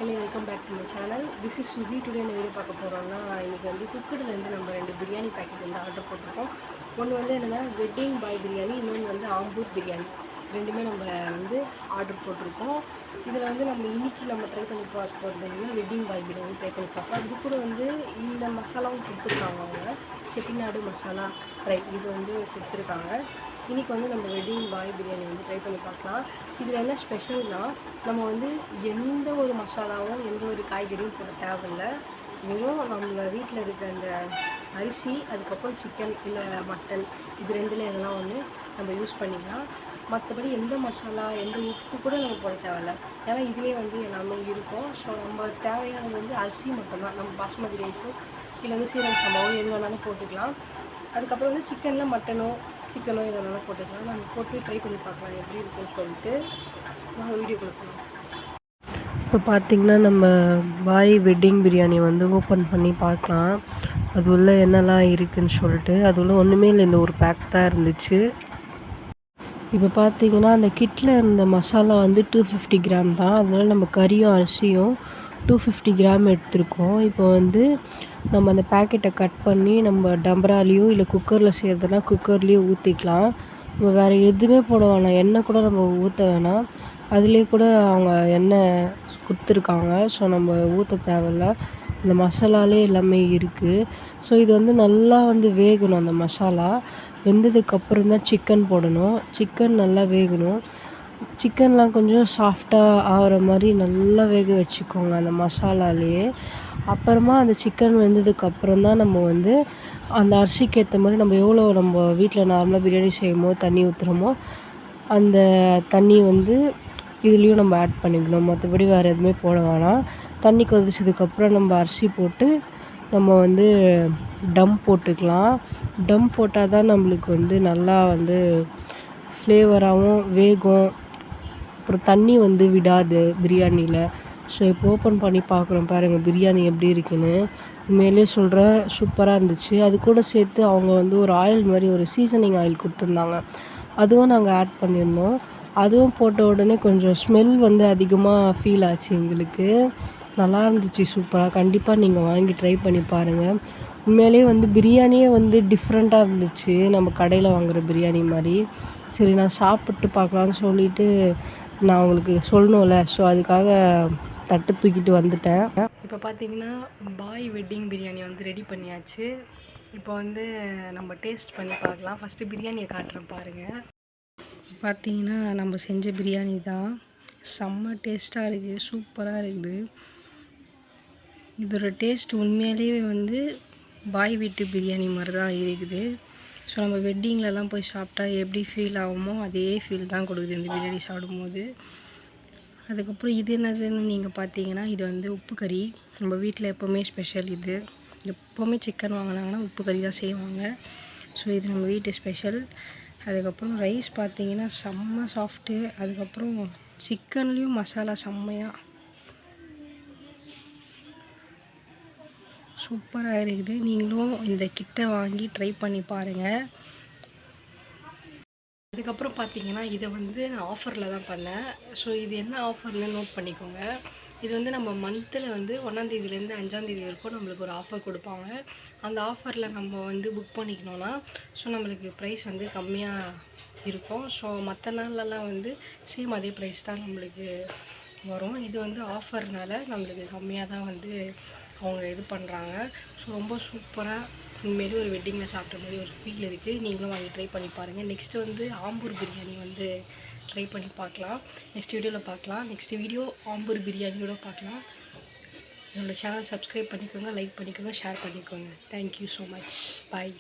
Hello, welcome back to my channel. This is Suji. Today இந்த video பார்க்க போகிறோம்னா இன்றைக்கி வந்து குக்கர்லேருந்து நம்ம 2 பிரியாணி பேக்கெட் வந்து ஆர்டர் போட்டிருக்கோம். ஒன்று வந்து என்னென்னா வெட்டிங் பாய் பிரியாணி, இன்னொன்று வந்து ஆம்பூர் பிரியாணி. ரெண்டுமே நம்ம வந்து ஆர்டர் போட்டிருக்கோம். இதில் வந்து நம்ம இன்றைக்கி நம்ம ட்ரை பண்ணி பார்க்க போகிறதுனா வெட்டிங் பாய் பிரியாணி ட்ரை பண்ணி பார்க்கலாம். இது கூட வந்து இந்த மசாலாவும் கொடுத்துருக்காங்க. அவங்க செட்டிநாடு மசாலா ஃப்ரை இது வந்து கொடுத்துருக்காங்க. இன்றைக்கி வந்து நம்ம வெட்டிங் பாய் பிரியாணி வந்து ட்ரை பண்ணி பார்க்கலாம். இதில் என்ன ஸ்பெஷல்னால் நம்ம வந்து எந்த ஒரு மசாலாவும் எந்த ஒரு காய்கறியும் போட தேவையில்லை. வெறும் நம்ம வீட்டில் இருக்கிற அந்த அரிசி, அதுக்கப்புறம் சிக்கன் இல்லை மட்டன், இது ரெண்டில் எதெல்லாம் ஒன்று நம்ம யூஸ் பண்ணிக்கலாம். மற்றபடி எந்த மசாலா எந்த உப்பு கூட நம்ம போட தேவையில்லை. ஏன்னா இதுலேயே வந்து எல்லாமே இருக்கும். ஸோ நம்ம தேவையானது வந்து அரிசி மட்டும்தான். நம்ம பாஸ்மதி ரைஸோ இல்லை வந்து சீரக சம்பாவோ எது வேணாலும் போட்டுக்கலாம். அதுக்கப்புறம் வந்து சிக்கனில் மட்டனோ சிக்கனோ எது வேணாலும் போட்டுக்கலாம். நம்ம போட்டு ட்ரை பண்ணி பார்க்கலாம் எப்படி இருக்குன்னு சொல்லிட்டு நம்ம வீடியோ கொடுக்கலாம். இப்போ பார்த்திங்கன்னா நம்ம பாய் வெட்டிங் பிரியாணி வந்து ஓப்பன் பண்ணி பார்க்கலாம். அது உள்ள என்னெல்லாம் இருக்குதுன்னு சொல்லிட்டு. அது உள்ள ஒன்றுமே இல்லை, இந்த ஒரு பேக் தான் இருந்துச்சு. இப்போ பார்த்திங்கன்னா அந்த கிட்டில் இருந்த மசாலா வந்து 250 கிராம் தான். அதனால் நம்ம கறியும் அரிசியும் 250 கிராம் எடுத்திருக்கோம். இப்போ வந்து நம்ம அந்த பேக்கெட்டை கட் பண்ணி நம்ம டம்பராலேயோ இல்லை குக்கரில் செய்கிறதுனா குக்கர்லேயே ஊற்றிக்கலாம். நம்ம வேறு எதுவுமே போட வேணாம், எண்ணெய் கூட நம்ம ஊற்ற வேணாம். அதுலேயே கூட அவங்க எண்ணெய் கொடுத்துருக்காங்க. ஸோ நம்ம ஊற்ற தேவையில்ல, இந்த மசாலாலே எல்லாமே இருக்குது. ஸோ இது வந்து நல்லா வந்து வேகணும். அந்த மசாலா வெந்ததுக்கப்புறம் தான் சிக்கன் போடணும். சிக்கன் நல்லா வேகணும். சிக்கன்லாம் கொஞ்சம் சாஃப்டாக ஆகிற மாதிரி நல்லா வேக வச்சுக்கோங்க அந்த மசாலாலேயே. அப்புறமா அந்த சிக்கன் வெந்ததுக்கப்புறம் தான் நம்ம வந்து அந்த அரிசிக்கு ஏற்ற மாதிரி நம்ம எவ்வளோ நம்ம வீட்டில் நார்மலாக பிரியாணி செய்யும்போது தண்ணி ஊற்றுறோமோ அந்த தண்ணி வந்து இதுலேயும் நம்ம ஆட் பண்ணிக்கணும். மற்றபடி வேறு எதுவுமே போட வேணாம். தண்ணி கொதிச்சதுக்கப்புறம் நம்ம அரிசி போட்டு நம்ம வந்து டம் போட்டுக்கலாம். டம் போட்டால் தான் நம்மளுக்கு வந்து நல்லா வந்து ஃப்ளேவராகவும் வேகும். அப்புறம் தண்ணி வந்து விடாது பிரியாணியில். ஸோ இப்போ ஓப்பன் பண்ணி பார்க்குறோம் பாருங்கள் பிரியாணி எப்படி இருக்குன்னு. உண்மையிலே சொல்கிறேன், சூப்பராக இருந்துச்சு. அது கூட சேர்த்து அவங்க வந்து ஒரு ஆயில் மாதிரி ஒரு சீசனிங் ஆயில் கொடுத்துருந்தாங்க. அதுவும் நாங்கள் ஆட் பண்ணியிருந்தோம். அதுவும் போட்ட உடனே கொஞ்சம் ஸ்மெல் வந்து அதிகமாக ஃபீல் ஆச்சு எங்களுக்கு. நல்லா இருந்துச்சு, சூப்பராக. கண்டிப்பாக நீங்கள் வாங்கி ட்ரை பண்ணி பாருங்கள். உண்மையிலே வந்து பிரியாணியே வந்து டிஃப்ரெண்ட்டாக இருந்துச்சு, நம்ம கடையில் வாங்குகிற பிரியாணி மாதிரி. சரி, நான் சாப்பிட்டு பார்க்கலான்னு சொல்லிவிட்டு நான் உங்களுக்கு சொல்லணும்ல, ஸோ அதுக்காக தட்டு தூக்கிட்டு வந்துட்டேன். இப்போ பார்த்தீங்கன்னா பாய் வெட்டிங் பிரியாணி வந்து ரெடி பண்ணியாச்சு. இப்போ வந்து நம்ம டேஸ்ட் பண்ணி பார்க்கலாம். ஃபஸ்ட்டு பிரியாணியை காட்டுறேன் பாருங்கள். பார்த்தீங்கன்னா நம்ம செஞ்ச பிரியாணி தான். செம்ம டேஸ்ட்டாக இருக்குது, சூப்பராக இருக்குது. இதோட டேஸ்ட் உண்மையிலேயே வந்து பாய் வீட்டு பிரியாணி மாதிரி தான் இருக்குது. ஸோ நம்ம வெட்டிங்லலாம் போய் சாப்பிட்டா எப்படி ஃபீல் ஆகுமோ அதே ஃபீல் தான் கொடுக்குது இந்த பிரியாணி சாப்பிடும்போது. அதுக்கப்புறம் இது என்னதுன்னு நீங்கள் பார்த்தீங்கன்னா, இது வந்து உப்பு கறி. நம்ம வீட்டில் எப்போவுமே ஸ்பெஷல் இது. எப்போவுமே சிக்கன் வாங்கினாங்கன்னா உப்பு கறி தான் செய்வாங்க. ஸோ இது நம்ம வீட்டு ஸ்பெஷல். அதுக்கப்புறம் ரைஸ் பார்த்தீங்கன்னா செம்ம சாஃப்ட்டு. அதுக்கப்புறம் சிக்கன்லேயும் மசாலா செம்மையாக சூப்பராக இருக்குது. நீங்களும் இந்த கிட்டை வாங்கி ட்ரை பண்ணி பாருங்கள். அதுக்கப்புறம் பார்த்தீங்கன்னா இதை வந்து நான் ஆஃபரில் தான் பண்ணேன். ஸோ இது என்ன ஆஃபர்னு நோட் பண்ணிக்கோங்க. இது வந்து நம்ம மந்தில் வந்து 1ஆம் தேதியிலேருந்து 5ஆம் தேதி வரைக்கும் நம்மளுக்கு ஒரு ஆஃபர் கொடுப்பாங்க. அந்த ஆஃபரில் நம்ம வந்து புக் பண்ணிக்கணும்னா ஸோ நம்மளுக்கு ப்ரைஸ் வந்து கம்மியாக இருக்கும். ஸோ மற்ற நாள்லலாம் வந்து சேம் அதே ப்ரைஸ் தான் நம்மளுக்கு வரும். இது வந்து ஆஃபர்னால நம்மளுக்கு கம்மியாக தான் வந்து அவங்க இது பண்ணுறாங்க. ஸோ ரொம்ப சூப்பராக உண்மையிலே ஒரு வெட்டிங்கில் சாப்பிட்ட மாதிரி ஒரு ஃபீல் இருக்குது. நீங்களும் வாங்கி ட்ரை பண்ணி பாருங்கள். நெக்ஸ்ட்டு வந்து ஆம்பூர் பிரியாணி வந்து ட்ரை பண்ணி பார்க்கலாம். நெக்ஸ்ட் வீடியோவில் பார்க்கலாம். நெக்ஸ்ட் வீடியோ ஆம்பூர் பிரியாணியோட பார்க்கலாம். என்னோடய சேனல் சப்ஸ்கிரைப் பண்ணிக்கோங்க, லைக் பண்ணிக்கோங்க, ஷேர் பண்ணிக்கோங்க. Thank you so much. பாய்.